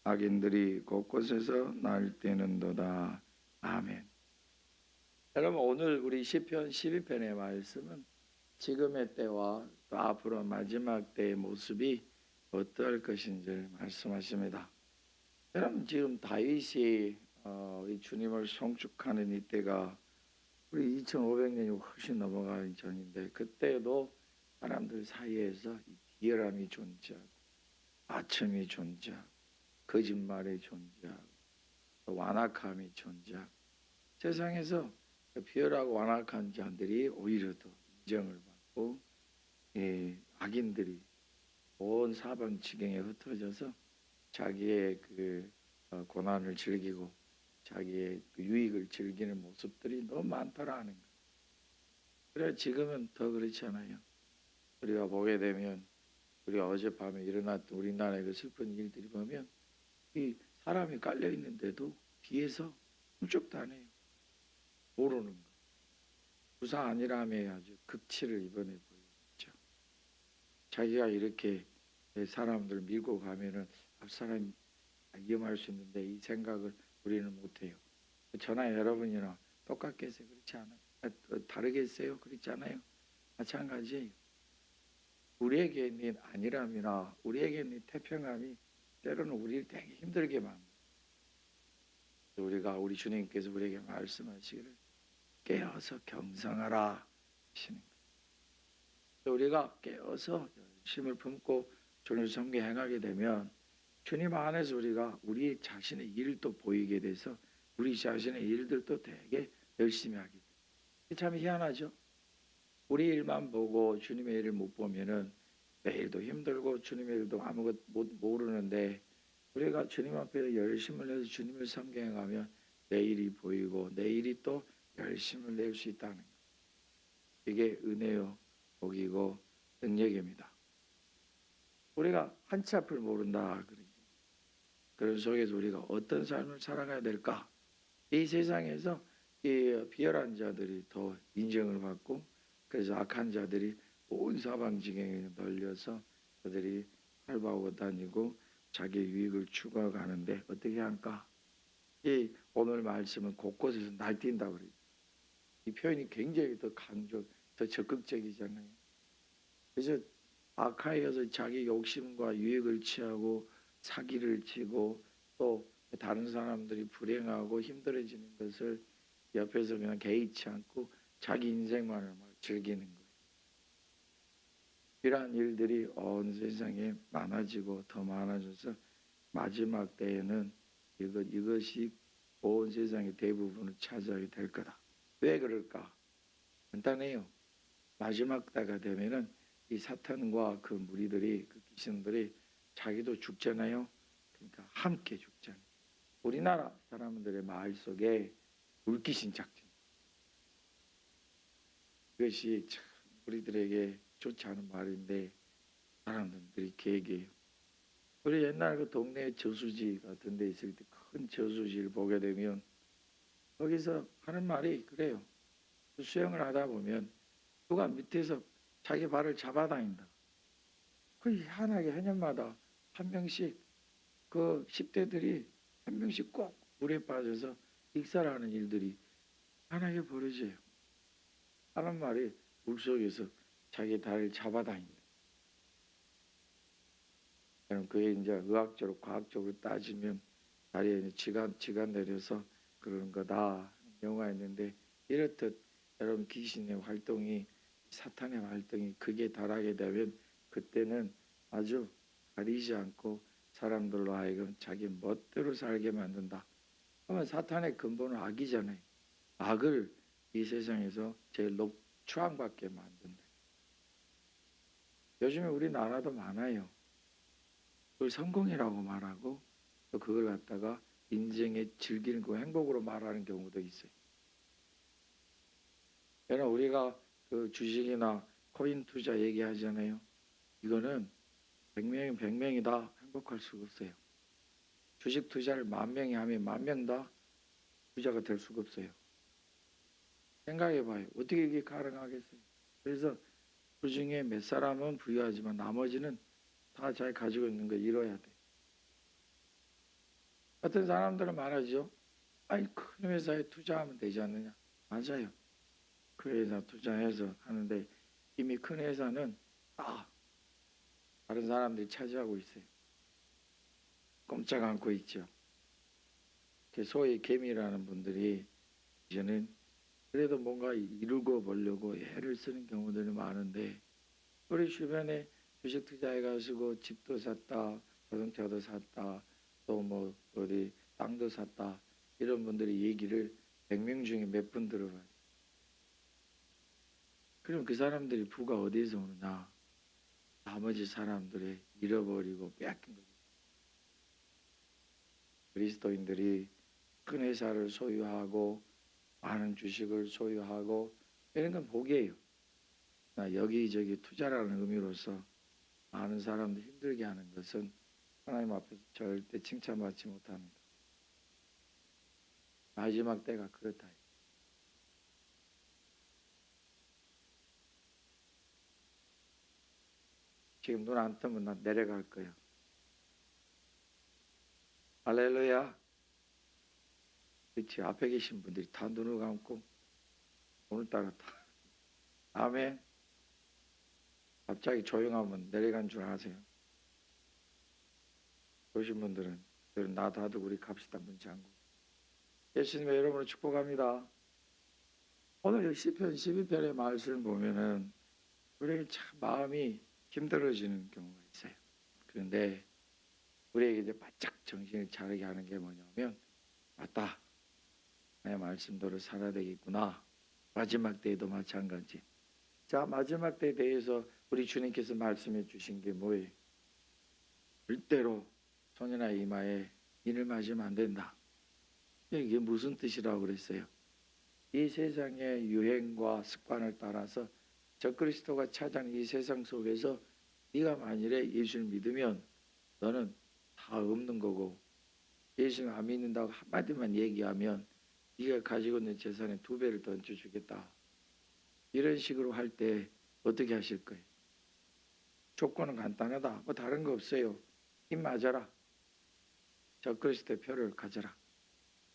악인들이 곳곳에서 날뛰는도다. 아멘. 여러분, 오늘 우리 시편 12편의 말씀은 지금의 때와 또 앞으로 마지막 때의 모습이 어떠할 것인지를 말씀하십니다. 여러분, 지금 다윗이 이 주님을 송축하는 이때가 우리 2500년이 훨씬 넘어가기 전인데, 그때도 사람들 사이에서 비열함이 존재하고 아첨이 존재하고 거짓말이 존재하고 또 완악함이 존재하고, 세상에서 비열하고 완악한 자들이 오히려 더 인정을 받고, 악인들이 온 사방 지경에 흩어져서 자기의 고난을 즐기고 자기의 유익을 즐기는 모습들이 너무 많더라는 거예요. 그래, 지금은 더 그렇지 않아요? 우리가 보게 되면, 우리가 어젯밤에 일어났던 우리나라의 그 슬픈 일들이 보면, 이 사람이 깔려 있는데도 뒤에서 훔쩍도 안 해요. 모르는 거. 부사 아니라며 아주 극치를 이번에 보였죠. 자기가 이렇게 사람들 밀고 가면은 앞 사람이 위험할 수 있는데 이 생각을 우리는 못해요. 저나 여러분이나 똑같겠어요? 그렇지 않아요? 다르겠어요? 그렇지 않아요? 마찬가지예요. 우리에게 있는 안일함이나 우리에게 있는 태평함이 때로는 우리를 되게 힘들게 만듭니다. 우리 주님께서 우리에게 말씀하시기를 깨어서 경성하라 하시는 거예요. 우리가 깨어서 열심을 품고 주님을 섬겨 행하게 되면 주님 안에서 우리가 우리 자신의 일도 보이게 돼서 우리 자신의 일들도 되게 열심히 하게 돼요. 참 희한하죠? 우리 일만 보고 주님의 일을 못 보면은 매일도 힘들고 주님의 일도 아무것도 모르는데, 우리가 주님 앞에 열심을 내서 주님을 섬겨 행하면 내 일이 보이고 내 일이 또 열심을 낼 수 있다는 것. 이게 은혜요 복이고 능력입니다. 우리가 한치 앞을 모른다. 그런 속에서 우리가 어떤 삶을 살아가야 될까? 이 세상에서 이 비열한 자들이 더 인정을 받고, 그래서 악한 자들이 온 사방지경에 널려서 그들이 활보하고 다니고 자기 유익을 추구하는데 어떻게 할까? 이 오늘 말씀은 곳곳에서 날뛴다고 그래요. 이 표현이 굉장히 더 더 적극적이잖아요. 그래서 악하여서 자기 욕심과 유익을 취하고 사기를 치고 또 다른 사람들이 불행하고 힘들어지는 것을 옆에서 그냥 개의치 않고 자기 인생만을 막 즐기는 거예요. 이러한 일들이 온 세상에 많아지고 더 많아져서 마지막 때에는 이것이 온 세상의 대부분을 차지하게 될 거다. 왜 그럴까? 간단해요. 마지막 때가 되면은 이 사탄과 그 무리들이, 그 귀신들이 자기도 죽잖아요. 그러니까 함께 죽잖아요. 우리나라 사람들의 마을 속에 물귀신 작전, 이것이 참 우리들에게 좋지 않은 말인데 사람들이 계획이에요. 우리 옛날 그 동네 저수지 같은 데 있을 때 큰 저수지를 보게 되면 거기서 하는 말이 그래요. 수영을 하다 보면 누가 밑에서 자기 발을 잡아다닌다. 그 희한하게 해년마다 한 명씩, 그 10대들이 한 명씩 꼭 물에 빠져서 익살하는 일들이 희한하게 벌어져요. 하는 말이 물속에서 자기 다리를 잡아다닌다. 그럼 그게 이제 의학적으로 과학적으로 따지면 다리에 지가 내려서 그런 거다 경우가 있는데, 이렇듯 여러분 귀신의 활동이, 사탄의 활동이 극에 달하게 되면 그때는 아주 가리지 않고 사람들로 하여금 자기 멋대로 살게 만든다. 그러면 사탄의 근본은 악이잖아요. 악을 이 세상에서 제일 추앙받게 만든다. 요즘에 우리나라도 많아요. 그걸 성공이라고 말하고 또 그걸 갖다가 인생의 즐기는 그 행복으로 말하는 경우도 있어요. 여러분, 우리가 그 주식이나 코인 투자 얘기하잖아요. 이거는 100명이 100명이 다 행복할 수가 없어요. 주식 투자를 10,000명이 하면 10,000명 다 부자가 될 수가 없어요. 생각해봐요. 어떻게 이게 가능하겠어요? 그래서 그 중에 몇 사람은 부유하지만 나머지는 다 자기 가지고 있는 거 잃어야 돼. 어떤 사람들은 말하죠. 아니 큰 회사에 투자하면 되지 않느냐. 맞아요. 그 회사 투자해서 하는데 이미 큰 회사는 다른 사람들이 차지하고 있어요. 꼼짝 않고 있죠. 소위 개미라는 분들이 이제는 그래도 뭔가 이루고 보려고 애를 쓰는 경우들이 많은데 우리 주변에 주식 투자해 가지고 집도 샀다, 자동차도 샀다, 또 뭐 어디 땅도 샀다 이런 분들이 얘기를 100명 중에 몇 분 들어봐요. 그럼 그 사람들이 부가 어디서 오느냐? 나머지 사람들이 잃어버리고 빼앗긴 거죠. 그리스도인들이 큰 회사를 소유하고 많은 주식을 소유하고 이런 건 복이에요. 여기저기 투자라는 의미로서 많은 사람들 힘들게 하는 것은 하나님 앞에서 절대 칭찬받지 못합니다. 마지막 때가 그렇다. 지금 눈 안 뜨면 나 내려갈 거야. 할렐루야. 그렇지. 앞에 계신 분들이 다 눈을 감고 오늘따라 다. 아멘. 갑자기 조용하면 내려간 줄 아세요? 보신 분들은 나 놔두고 우리 갑시다. 문 잠그고. 예수님의 여러분을 축복합니다. 오늘 시편 12편의 말씀을 보면은 우리에게 참 마음이 힘들어지는 경우가 있어요. 그런데 우리에게 이제 바짝 정신을 차리게 하는 게 뭐냐면 맞다. 내 말씀대로 살아야 되겠구나. 마지막 때에도 마찬가지. 자, 마지막 때에 대해서 우리 주님께서 말씀해 주신 게 뭐예요? 절대로 손이나 이마에 인을 맞으면 안 된다. 이게 무슨 뜻이라고 그랬어요? 이 세상의 유행과 습관을 따라서 적그리스도가 찾아낸 이 세상 속에서 네가 만일에 예수를 믿으면 너는 다 없는 거고 예수를 안 믿는다고 한마디만 얘기하면 네가 가지고 있는 재산의 2배를 더 얹어주겠다. 이런 식으로 할 때 어떻게 하실 거예요? 조건은 간단하다. 뭐 다른 거 없어요. 입 맞아라. 적그리스도의 표를 가져라.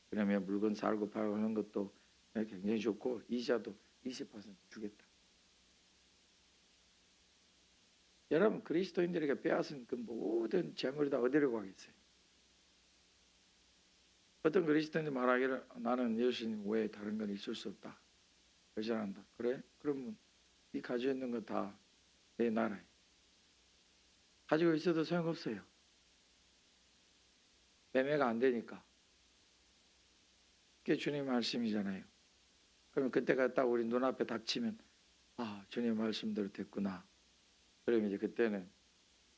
그러면 물건 살고 팔고 하는 것도 굉장히 좋고 이자도 20% 주겠다. 여러분 그리스도인들에게 빼앗은 그 모든 재물이 다 어디로 가겠어요? 어떤 그리스도인이 말하기를 나는 예수님 외에 다른 건 있을 수 없다. 거절한다. 그래? 그러면 네 가지고 있는 거 다 내 나라에. 가지고 있어도 소용없어요. 매매가 안 되니까. 그게 주님 말씀이잖아요. 그러면 그때가 딱 우리 눈앞에 닥치면 주님 말씀대로 됐구나. 그러면 이제 그때는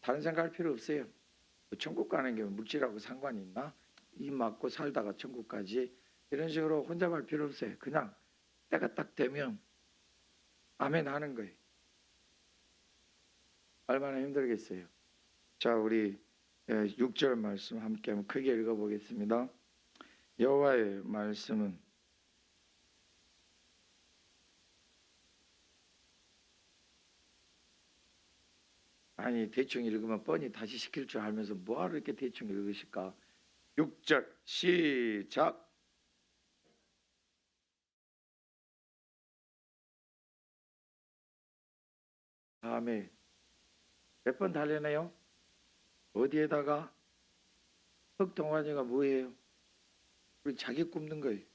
다른 생각할 필요 없어요. 뭐 천국 가는 게 물질하고 상관이 있나? 입 맞고 살다가 천국 가지. 이런 식으로 혼자 갈 필요 없어요. 그냥 때가 딱 되면 아멘 하는 거예요. 얼마나 힘들겠어요. 자, 우리 6절 말씀 함께 한번 크게 읽어보겠습니다. 여호와의 말씀은 아니 대충 읽으면 뻔히 다시 시킬 줄 알면서 뭐하러 이렇게 대충 읽으실까? 6절 시작. 아멘. 몇 번 달려내요? 어디에다가? 흙동아니가 뭐예요? 우리 자기 굽는 거예요.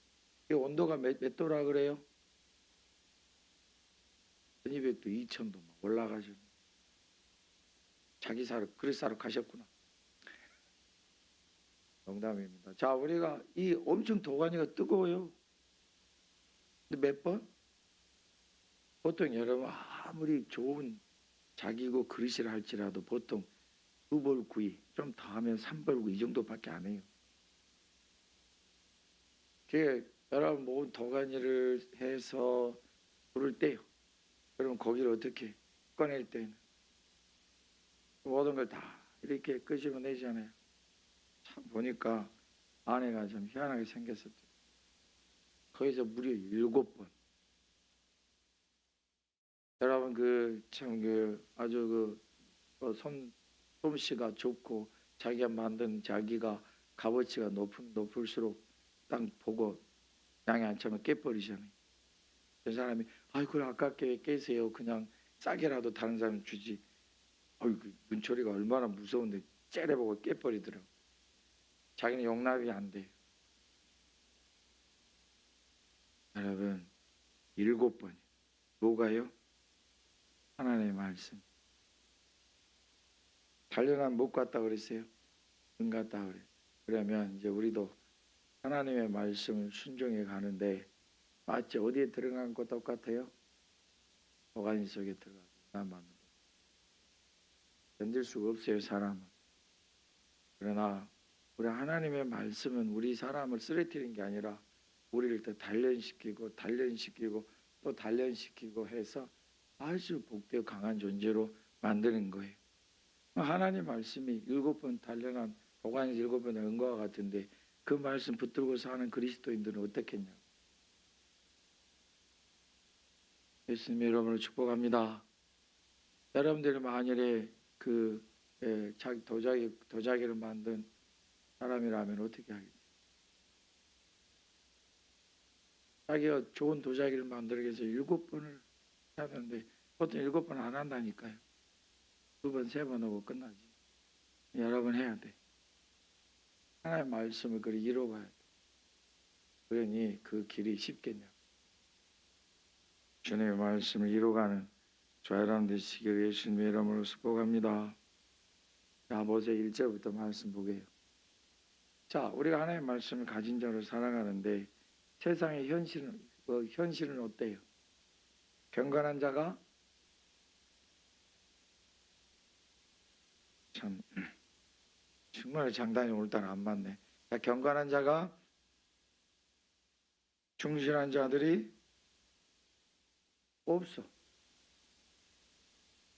이 온도가 몇 도라 그래요? 1200도 2000도 막 올라가죠. 자기 사러 그릇 사러 가셨구나. 농담입니다. 자, 우리가 이 엄청 도가니가 뜨거워요. 근데 몇 번? 보통 여러분 아무리 좋은 자기고 그릇이라 할지라도 보통 2벌 구이 좀 더 하면 3벌 구이 이 정도밖에 안 해요. 그게 여러분 모은 도가니를 해서 불을 떼요. 그럼 고기를 어떻게 꺼낼 때는 모든 걸 다 이렇게 끄집어내잖아요. 참 보니까 아내가 좀 희한하게 생겼었죠. 거기서 무려 7번. 여러분 아주 솜씨가 좋고 자기가 만든 자기가 값어치가 높을수록 딱 보고 양이 안 차면 깨버리잖아요. 그 사람이 그래 아깝게 깨세요. 그냥 싸게라도 다른 사람 주지. 그 눈초리가 얼마나 무서운데 째려보고 깨버리더라고. 자기는 용납이 안 돼요. 여러분 7번이 뭐가요? 하나님의 말씀. 단련하면 못 갔다 그랬어요. 응 갔다 그래. 그러면 이제 우리도 하나님의 말씀을 순종해 가는데 마치 어디에 들어간 것 똑같아요? 도가니 속에 들어가서 나만 견딜 수가 없어요, 사람은. 그러나 우리 하나님의 말씀은 우리 사람을 쓰러뜨리는 게 아니라 우리를 더 단련시키고 또 단련시키고 해서 아주 복되고 강한 존재로 만드는 거예요. 하나님 말씀이 7번 단련한 도가니 7번의 은과와 같은데 그 말씀 붙들고 사는 그리스도인들은 어떻겠냐고. 예수님 여러분을 축복합니다. 여러분들이 만일에 자기 도자기를 만든 사람이라면 어떻게 하겠어요? 자기가 좋은 도자기를 만들기 위해서 7번을 하는데 보통 7번 안 한다니까요. 2번, 3번 하고 끝나지. 여러 번 해야 돼. 하나님의 말씀을 그리 이뤄가야 돼. 그러니 그 길이 쉽겠냐. 주님의 말씀을 이뤄가는 저와 여러분 되시기를 예수님의 이름으로 축복합니다. 자, 모세 1절부터 말씀 보게요. 자, 우리가 하나님의 말씀을 가진 자로 살아가는데 세상의 현실은 어때요? 경건한 자가 참 정말 장단이 오늘따라 안 맞네. 자, 경건한 자가 충실한 자들이 없어.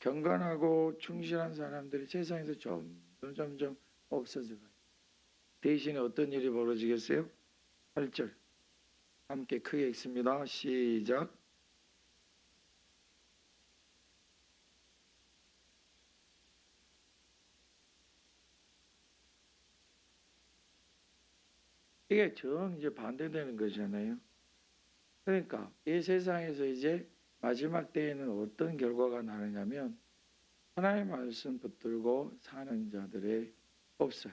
경건하고 충실한 사람들이 세상에서 점점 없어져 가요. 대신에 어떤 일이 벌어지겠어요? 8절 함께 크게 읽습니다. 시작. 이게 정 이제 반대되는 거잖아요. 그러니까 이 세상에서 이제 마지막 때에는 어떤 결과가 나느냐면 하나님의 말씀 붙들고 사는 자들이 없어요.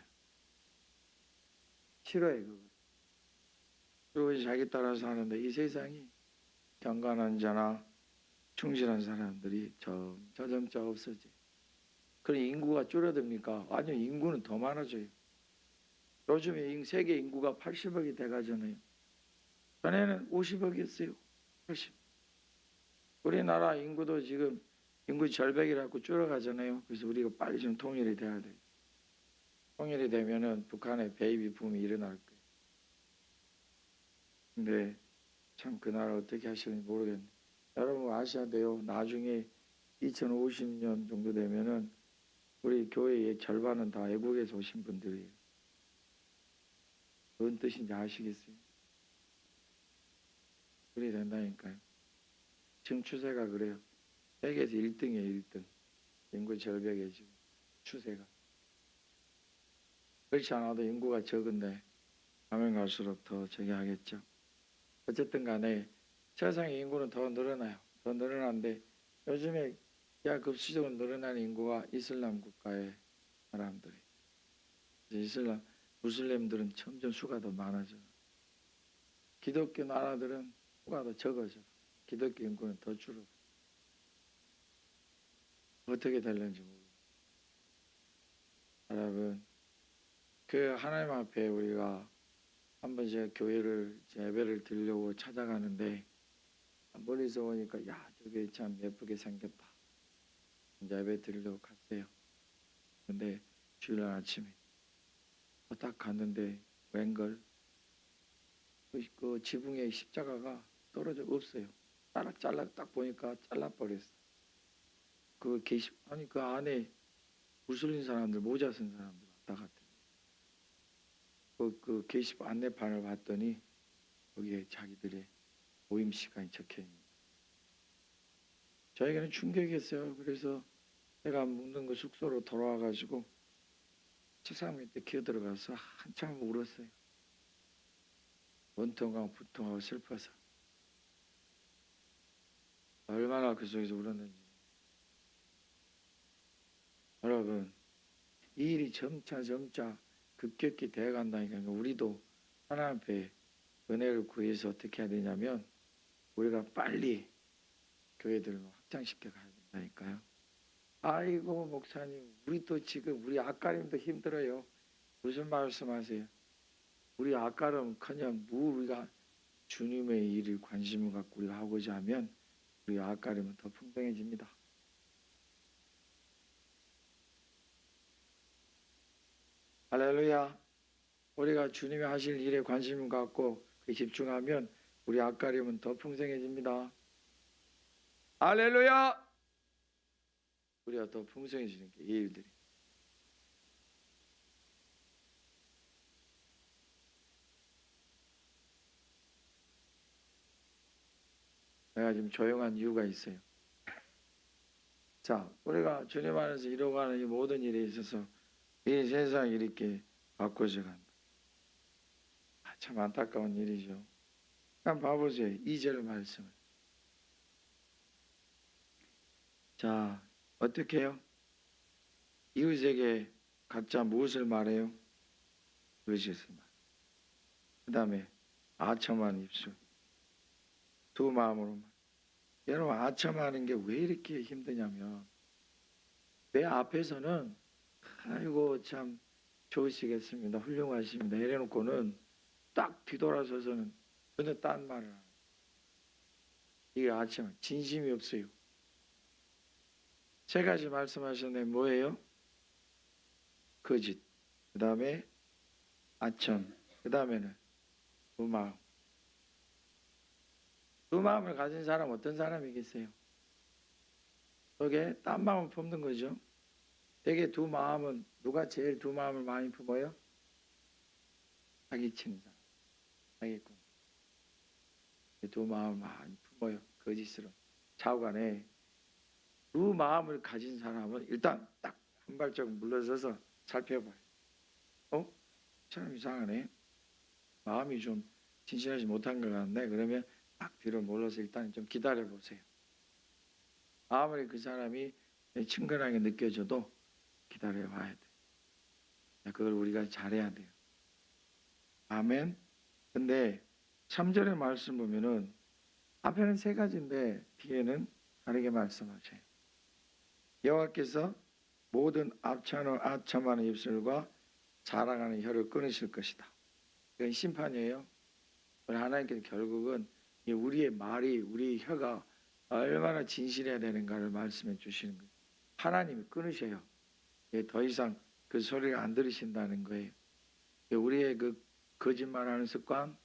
싫어요 그거. 그리고 이제 자기 따라 사는데 이 세상이 경건한 자나 충실한 사람들이 점차 없어져요. 그럼 인구가 줄어듭니까? 아니요, 인구는 더 많아져요. 요즘에 세계 인구가 80억이 돼가잖아요. 전에는 50억이었어요. 80. 우리나라 인구도 지금 인구 절벽이라고 줄어가잖아요. 그래서 우리가 빨리 좀 통일이 돼야 돼요. 통일이 되면은 북한의 베이비 붐이 일어날 거예요. 근데 참 그 나라 어떻게 하시는지 모르겠네. 여러분 아셔야 돼요. 나중에 2050년 정도 되면은 우리 교회의 절반은 다 외국에서 오신 분들이에요. 뭔 뜻인지 아시겠어요? 그래야 된다니까요. 지금 추세가 그래요. 세계에서 1등이에요, 1등. 인구 절벽에 지금 추세가. 그렇지 않아도 인구가 적은데 가면 갈수록 더 저기 하겠죠. 어쨌든 간에 세상의 인구는 더 늘어나요. 더 늘어나는데 요즘에 급수적으로 늘어나는 인구가 이슬람 국가의 사람들이. 이슬람 무슬림들은 점점 수가 더 많아져. 기독교 나라들은 수가 더 적어져. 기독교 인구는 더 줄어. 어떻게 될는지 모르겠어요. 여러분, 그 하나님 앞에 우리가 한번 제가 교회를 예배를 드리려고 찾아가는데 멀리서 오니까 야 저게 참 예쁘게 생겼다. 예배 드리려고 갔어요. 근데 주일날 아침에 딱 갔는데 웬걸 그 지붕에 십자가가 떨어져 없어요. 딱 보니까 잘라버렸어. 그 아니 그 안에 무슬림 사람들 모자 쓴 사람들 왔다 갔다. 그 게시판 안내판을 봤더니 거기에 자기들의 모임 시간이 적혀 있는. 저에게는 충격이었어요. 그래서 내가 묵는 그 숙소로 돌아와가지고 책상 밑에 기어 들어가서 한참 울었어요. 원통하고 부통하고 슬퍼서. 얼마나 그 속에서 울었는지. 여러분, 이 일이 점차 급격히 되어간다니까. 우리도 하나님 앞에 은혜를 구해서 어떻게 해야 되냐면 우리가 빨리 교회들을 확장시켜 가야 된다니까요. 아이고 목사님, 우리도 지금 우리 앞가림도 힘들어요. 무슨 말씀하세요? 우리 앞가림커녕 우리가 주님의 일을 관심을 갖고 우리가 하고자 하면 우리 앞가림은 더 풍성해집니다. 할렐루야. 우리가 주님이 하실 일에 관심을 갖고 집중하면 우리 앞가림은 더 풍성해집니다. 할렐루야. 우리가 더 풍성해지는 게 이 일들이. 내가 지금 조용한 이유가 있어요. 자, 우리가 주님 안에서 이루어가는 이 모든 일에 있어서 이 세상이 이렇게 바꿔져 간다. 참 안타까운 일이죠. 한번 봐보세요. 2절 말씀을. 자, 어떻게 해요? 이웃에게 각자 무엇을 말해요? 그릇을 말. 그 다음에 아첨한 입술. 두 마음으로 말. 여러분, 아첨하는 게 왜 이렇게 힘드냐면 내 앞에서는 아이고 참 좋으시겠습니다. 훌륭하십니다. 이래놓고는 딱 뒤돌아서서는 전혀 딴 말을 하는. 이게 아첨, 진심이 없어요. 세 가지 말씀하셨는데 뭐예요? 거짓, 그 다음에 아첨, 그 다음에는 두 마음. 두 마음을 가진 사람 어떤 사람이겠어요? 속에 딴 마음을 품는 거죠. 되게 두 마음은 누가 제일 두 마음을 많이 품어요? 사기치는 사람, 사기꾼. 두 마음을 많이 품어요. 거짓으로. 좌우간에 두 마음을 가진 사람은 일단 딱 한 발짝 물러서서 살펴봐요. 사람 이상하네. 마음이 좀 진실하지 못한 것 같네. 그러면 딱 뒤로 몰라서 일단 좀 기다려 보세요. 아무리 그 사람이 친근하게 느껴져도 기다려 봐야 돼. 그걸 우리가 잘해야 돼요. 아멘. 근데 3절의 말씀 보면은 앞에는 세 가지인데 뒤에는 다르게 말씀하셔요. 여호와께서 모든 아첨하는 입술과 자랑하는 혀를 끊으실 것이다. 이건 심판이에요. 하나님께서 결국은 우리의 말이, 우리 혀가 얼마나 진실해야 되는가를 말씀해 주시는 거예요. 하나님이 끊으셔요. 더 이상 그 소리를 안 들으신다는 거예요. 우리의 그 거짓말하는 습관,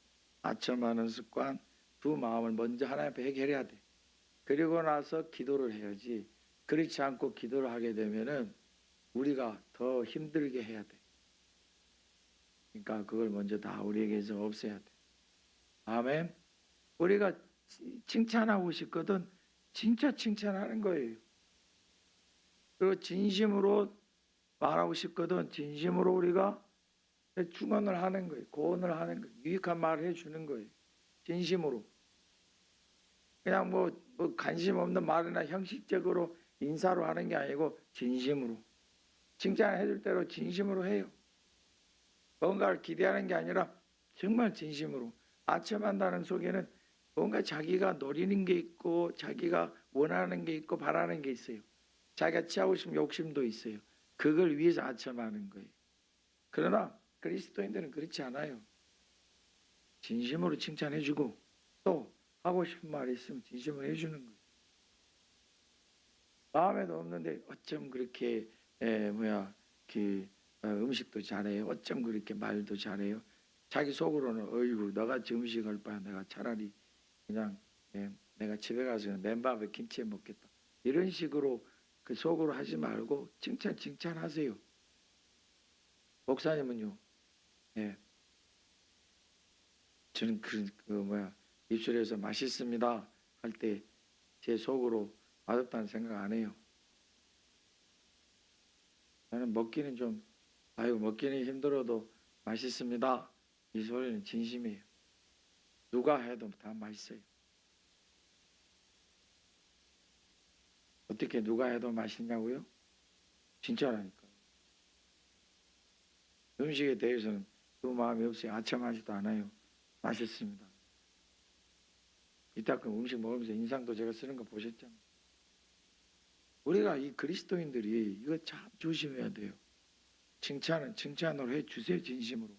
아첨하는 습관, 두 마음을 먼저 하나님 앞에 해결해야 돼. 그리고 나서 기도를 해야지. 그렇지 않고 기도를 하게 되면은 우리가 더 힘들게 해야 돼. 그러니까 그걸 먼저 다 우리에게서 없애야 돼. 아멘. 우리가 칭찬하고 싶거든 진짜 칭찬하는 거예요. 그리고 진심으로 말하고 싶거든 진심으로 우리가 축원을 하는 거예요. 고언을 하는 거예요. 유익한 말을 해주는 거예요. 진심으로. 그냥 뭐 관심 없는 말이나 형식적으로 인사로 하는 게 아니고 진심으로. 칭찬해줄 대로 진심으로 해요. 뭔가를 기대하는 게 아니라 정말 진심으로. 아첨한다는 속에는 뭔가 자기가 노리는 게 있고 자기가 원하는 게 있고 바라는 게 있어요. 자기가 취하고 싶은 욕심도 있어요. 그걸 위해서 아첨하는 거예요. 그러나 그리스도인들은 그렇지 않아요. 진심으로 칭찬해주고 또 하고 싶은 말이 있으면 진심으로 해주는 거예요. 마음에도 없는데 어쩜 그렇게 음식도 잘해요. 어쩜 그렇게 말도 잘해요. 자기 속으로는 어이구 너같이 음식할 바에 내가 차라리 그냥 내가 집에 가서 맨밥에 김치에 먹겠다. 이런 식으로 그 속으로 하지 말고 칭찬하세요. 목사님은요. 저는 입술에서 맛있습니다 할 때 제 속으로 맛없다는 생각 안 해요. 나는 먹기는 좀 아이고 먹기는 힘들어도 맛있습니다. 이 소리는 진심이에요. 누가 해도 다 맛있어요. 어떻게 누가 해도 맛있냐고요? 진짜라니까. 음식에 대해서는 그 마음이 없어요. 아첨하지도 않아요. 맛있습니다. 이따금 음식 먹으면서 인상도 제가 쓰는 거 보셨잖아요. 우리가 이 그리스도인들이 이거 참 조심해야 돼요. 칭찬은 칭찬으로 해주세요. 진심으로.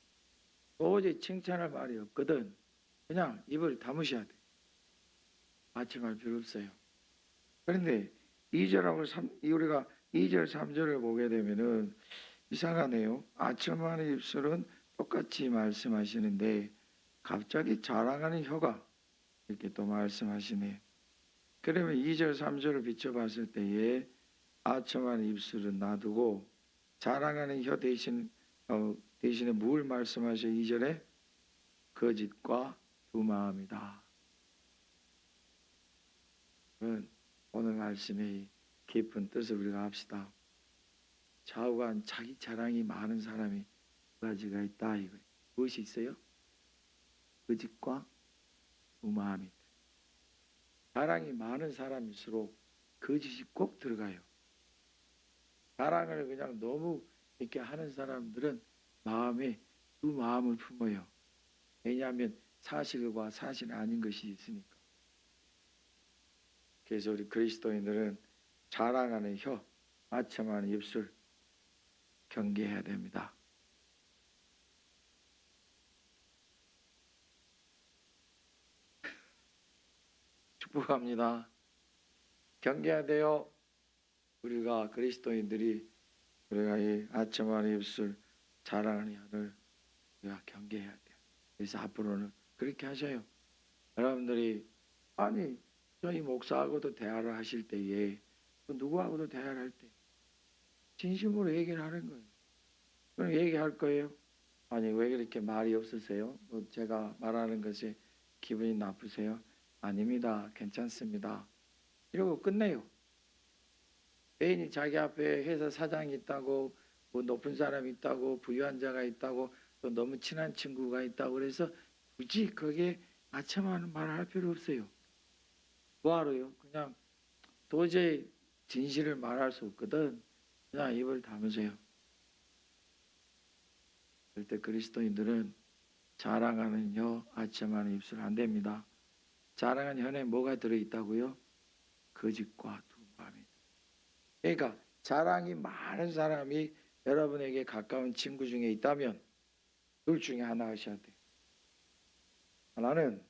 도저히 칭찬할 말이 없거든. 그냥 입을 다무셔야 돼. 아첨할 필요 없어요. 그런데 2절하고 3, 우리가 2절 3절을 보게 되면은 이상하네요. 아첨하는 입술은 똑같이 말씀하시는데 갑자기 자랑하는 혀가 이렇게 또 말씀하시네요. 그러면 2절 3절을 비춰봤을 때에 아첨하는 입술은 놔두고 자랑하는 혀 대신에 뭘 말씀하셔? 2절에 거짓과 두 마음이다. 오늘 말씀의 깊은 뜻을 우리가 합시다. 좌우간 자기 자랑이 많은 사람이 두 가지가 있다 이거예요. 무엇이 있어요? 거짓과 두 마음이다. 자랑이 많은 사람일수록 거짓이 꼭 들어가요. 자랑을 그냥 너무 이렇게 하는 사람들은 마음에 두 마음을 품어요. 왜냐하면 사실과 사실 아닌 것이 있으니까. 그래서 우리 그리스도인들은 자랑하는 혀, 아첨하는 입술 경계해야 됩니다. 축복합니다. 경계해야 돼요. 우리가 그리스도인들이 우리가 이 아첨하는 입술, 자랑하는 혀를 우리가 경계해야 돼요. 그래서 앞으로는 그렇게 하셔요. 여러분들이 아니 저희 목사하고도 대화를 하실 때에 또 누구하고도 대화를 할 때 진심으로 얘기를 하는 거예요. 그럼 얘기할 거예요. 아니 왜 그렇게 말이 없으세요? 뭐 제가 말하는 것이 기분이 나쁘세요? 아닙니다. 괜찮습니다. 이러고 끝내요. 애인이 자기 앞에 회사 사장이 있다고 뭐 높은 사람이 있다고 부유한 자가 있다고 또 너무 친한 친구가 있다고 그래서 굳이 거기에 아첨하는 말을 할 필요 없어요. 뭐하러요? 그냥 도저히 진실을 말할 수 없거든. 그냥 입을 다무세요. 그럴 때 그리스도인들은 자랑하는 혀, 아첨하는 입술 안 됩니다. 자랑하는 혀에 뭐가 들어있다고요? 거짓과 두 마음이. 그러니까 자랑이 많은 사람이 여러분에게 가까운 친구 중에 있다면 둘 중에 하나 하셔야 돼요. 하나는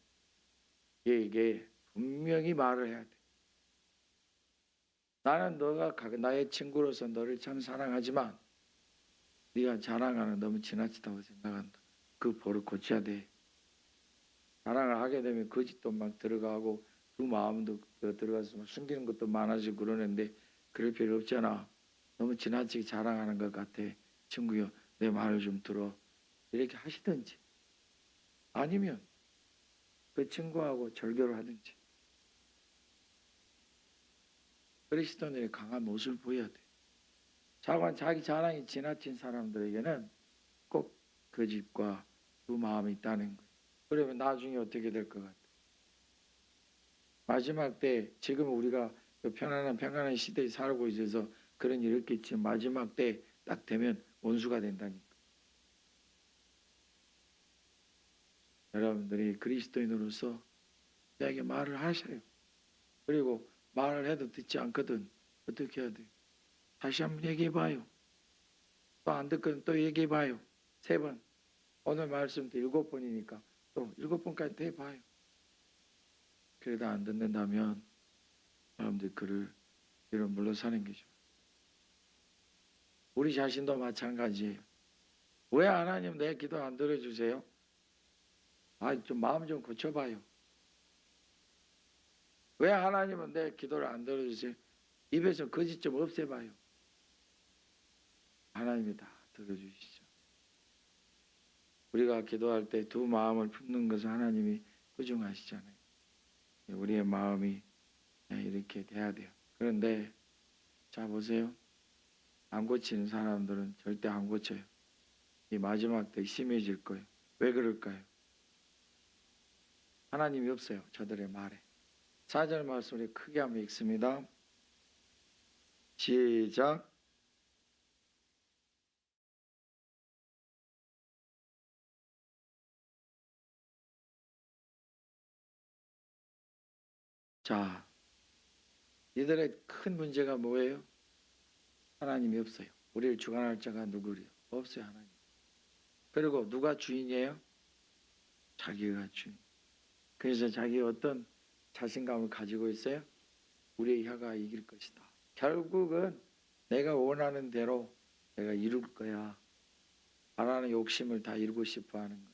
얘에게 분명히 말을 해야 돼. 나는 너가 나의 친구로서 너를 참 사랑하지만 네가 자랑하는 너무 지나치다고 생각한다. 그 버릇 고쳐야 돼. 자랑을 하게 되면 거짓도 막 들어가고 두 마음도 들어가서 숨기는 것도 많아지고 그러는데 그럴 필요 없잖아. 너무 지나치게 자랑하는 것 같아. 친구여 내 말을 좀 들어. 이렇게 하시든지 아니면 그 친구하고 절교를 하든지 그리스도인의 강한 모습을 보여야 돼. 자기 자랑이 지나친 사람들에게는 꼭 거짓과 두 마음이 있다는 거예요. 그러면 나중에 어떻게 될 것 같아요? 마지막 때 지금 우리가 평안한 시대에 살고 있어서 그런 일이 없겠지만 마지막 때 딱 되면 원수가 된다니까. 여러분들이 그리스도인으로서 내게 말을 하셔요. 그리고 말을 해도 듣지 않거든. 어떻게 해야 돼요? 다시 한번 얘기해봐요. 또 안 듣거든 또 얘기해봐요. 3번. 오늘 말씀도 7번이니까 또 7번까지 해봐요. 그래도 안 듣는다면 여러분들 그를 이런 물러 사는 거죠. 우리 자신도 마찬가지예요. 왜 하나님 내 기도 안 들어주세요? 좀 마음 좀 고쳐봐요. 왜 하나님은 내 기도를 안 들어주세요? 입에서 거짓 좀 없애봐요. 하나님이 다 들어주시죠. 우리가 기도할 때 두 마음을 품는 것을 하나님이 허중하시잖아요. 우리의 마음이 이렇게 돼야 돼요. 그런데 자 보세요. 안 고치는 사람들은 절대 안 고쳐요. 이 마지막 때 심해질 거예요. 왜 그럴까요? 하나님이 없어요. 저들의 말에. 4절 말씀을 크게 한번 읽습니다. 시작. 자, 이들의 큰 문제가 뭐예요? 하나님이 없어요. 우리를 주관할 자가 누구래요? 없어요, 하나님. 그리고 누가 주인이에요? 자기가 주인. 그래서 자기가 어떤 자신감을 가지고 있어요? 우리의 혀가 이길 것이다. 결국은 내가 원하는 대로 내가 이룰 거야. 바라는 욕심을 다 이루고 싶어 하는 거예요.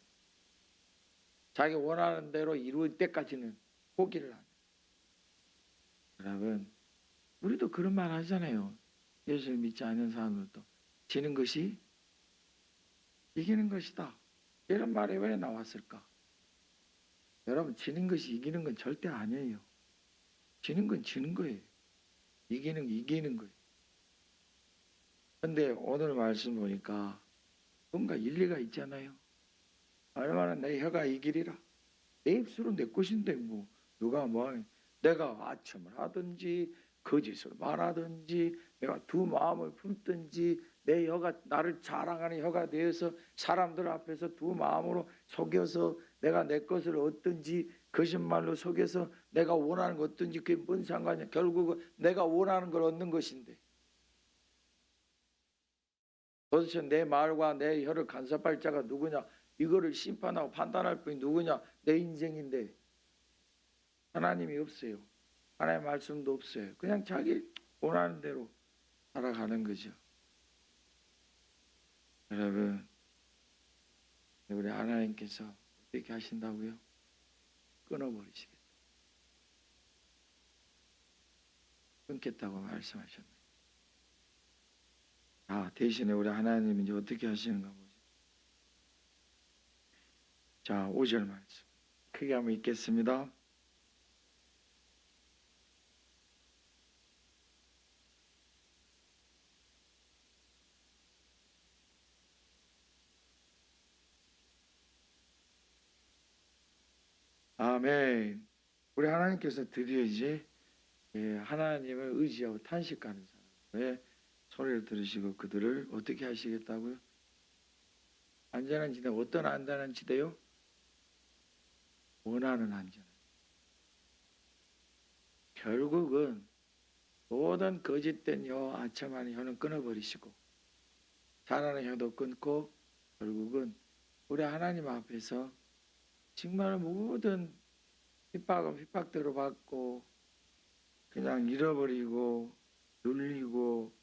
자기 원하는 대로 이룰 때까지는 포기를 안 해요. 여러분, 우리도 그런 말 하잖아요. 예수를 믿지 않는 사람들도 지는 것이 이기는 것이다. 이런 말이 왜 나왔을까? 여러분, 지는 것이 이기는 건 절대 아니에요. 지는 건 지는 거예요. 이기는 거예요. 근데 오늘 말씀 보니까 뭔가 일리가 있잖아요. 얼마나 내 혀가 이기리라. 내 입술은 내 것인데 뭐 누가 뭐 내가 아첨을 하든지 거짓을 말하든지 내가 두 마음을 품든지 내 혀가 나를 자랑하는 혀가 되어서 사람들 앞에서 두 마음으로 속여서 내가 내 것을 얻든지 거짓말로 속여서 내가 원하는 것 얻든지 그게 뭔 상관이야. 결국은 내가 원하는 걸 얻는 것인데 도대체 내 말과 내 혀를 간섭할 자가 누구냐. 이거를 심판하고 판단할 분이 누구냐. 내 인생인데 하나님이 없어요. 하나님의 말씀도 없어요. 그냥 자기 원하는 대로 살아가는 거죠. 여러분, 우리 하나님께서 어떻게 하신다고요? 끊어버리시겠다. 끊겠다고 말씀하셨네요. 대신에 우리 하나님이 이제 어떻게 하시는가 보죠. 자, 5절 말씀. 크게 한번 읽겠습니다. 아멘. 우리 하나님께서 드디어 이제 하나님을 의지하고 탄식하는 사람의 소리를 들으시고 그들을 어떻게 하시겠다고요? 안전한 지대. 어떤 안전한 지대요? 원하는 안전한. 결국은 모든 거짓된 혀, 아첨하는 혀는 끊어버리시고 잘하는 혀도 끊고 결국은 우리 하나님 앞에서 정말 모든 핍박은 핍박대로 받고 그냥 잃어버리고 눌리고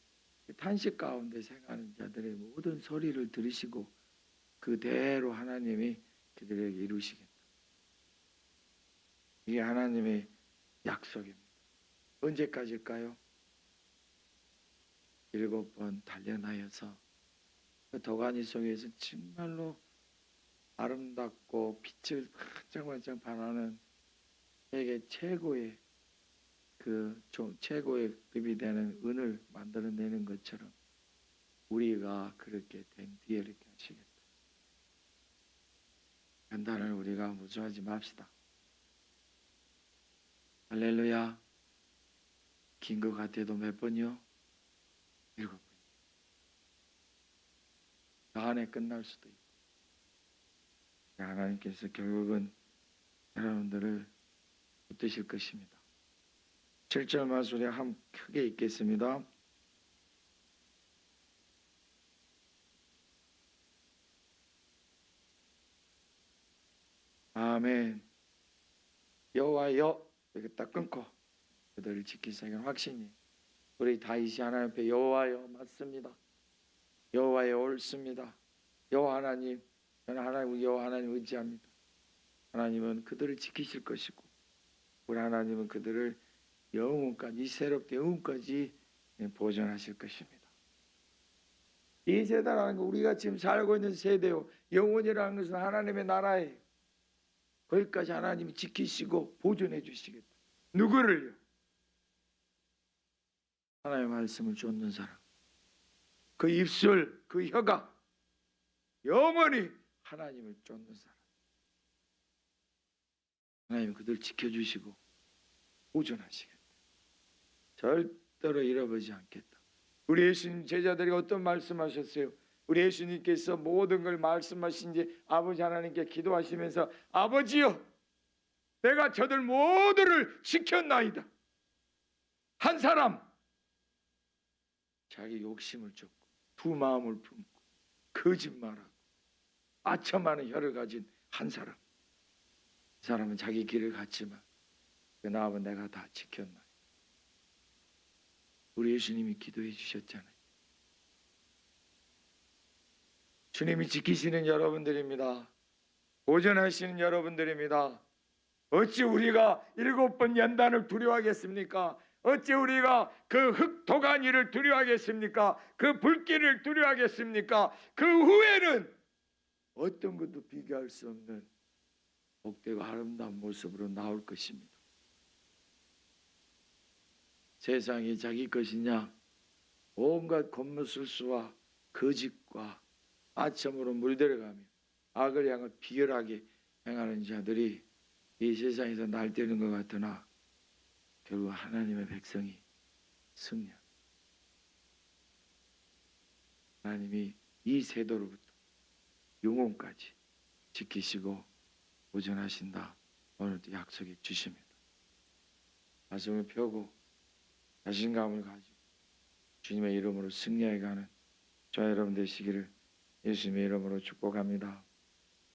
탄식 가운데 생하는 자들의 모든 소리를 들으시고 그대로 하나님이 그들에게 이루시겠다. 이게 하나님의 약속입니다. 언제까지일까요? 7번 단련하여서 그 도가니 속에서 정말로 아름답고 빛을 반짝반짝 발하는 세계 최고의 최고의 급이 되는 은을 만들어내는 것처럼 우리가 그렇게 된 뒤에 이렇게 하시겠다. 간단을 우리가 무수하지 맙시다. 할렐루야. 긴 것 같아도 몇 번이요? 7번. 그 안에 끝날 수도 있고. 하나님께서 결국은 여러분들을 붙드실 것입니다. 7절 말씀에 함 크게 읽겠습니다. 아멘. 여호와여, 이렇게 딱 끊고 그들을 지키시는 확신이 우리 다윗이 하나님 앞에 여호와여 맞습니다. 여호와여 옳습니다. 여호와 하나님, 저는 하나님 여호와 하나님 의지합니다. 하나님은 그들을 지키실 것이고 우리 하나님은 그들을 영원까지 새롭게 영원까지 보존하실 것입니다. 이 세대라는 거 우리가 지금 살고 있는 세대요. 영원이라는 것은 하나님의 나라예요. 거기까지 하나님이 지키시고 보존해 주시겠다. 누구를요? 하나님의 말씀을 쫓는 사람. 그 입술, 그 혀가 영원히 하나님을 쫓는 사람. 하나님 그들 지켜주시고 보존하시겠다. 절대로 잃어버리지 않겠다. 우리 예수님 제자들이 어떤 말씀하셨어요? 우리 예수님께서 모든 걸 말씀하신 지 아버지 하나님께 기도하시면서 아버지여 내가 저들 모두를 지켰나이다. 한 사람 자기 욕심을 쫓고 두 마음을 품고 거짓말하고 아첨하는 혀를 가진 한 사람. 이 사람은 자기 길을 갔지만 그 나하고 내가 다 지켰나이다. 우리 예수님이 기도해 주셨잖아요. 주님이 지키시는 여러분들입니다. 보존하시는 여러분들입니다. 어찌 우리가 7번 연단을 두려워하겠습니까? 어찌 우리가 그 흑도가니를 두려워하겠습니까? 그 불길을 두려워하겠습니까? 그 후에는 어떤 것도 비교할 수 없는 복되고 아름다운 모습으로 나올 것입니다. 세상이 자기 것이냐? 온갖 겉모술수와 거짓과 아첨으로 물들어가며 악을 향해 비열하게 행하는 자들이 이 세상에서 날뛰는 것 같으나 결국 하나님의 백성이 승리합니다. 하나님이 이 세도로부터 영혼까지 지키시고 보존하신다. 오늘도 약속해 주십니다. 가슴을 펴고 자신감을 가지고 주님의 이름으로 승리해 가는 저와 여러분 되시기를 예수님의 이름으로 축복합니다.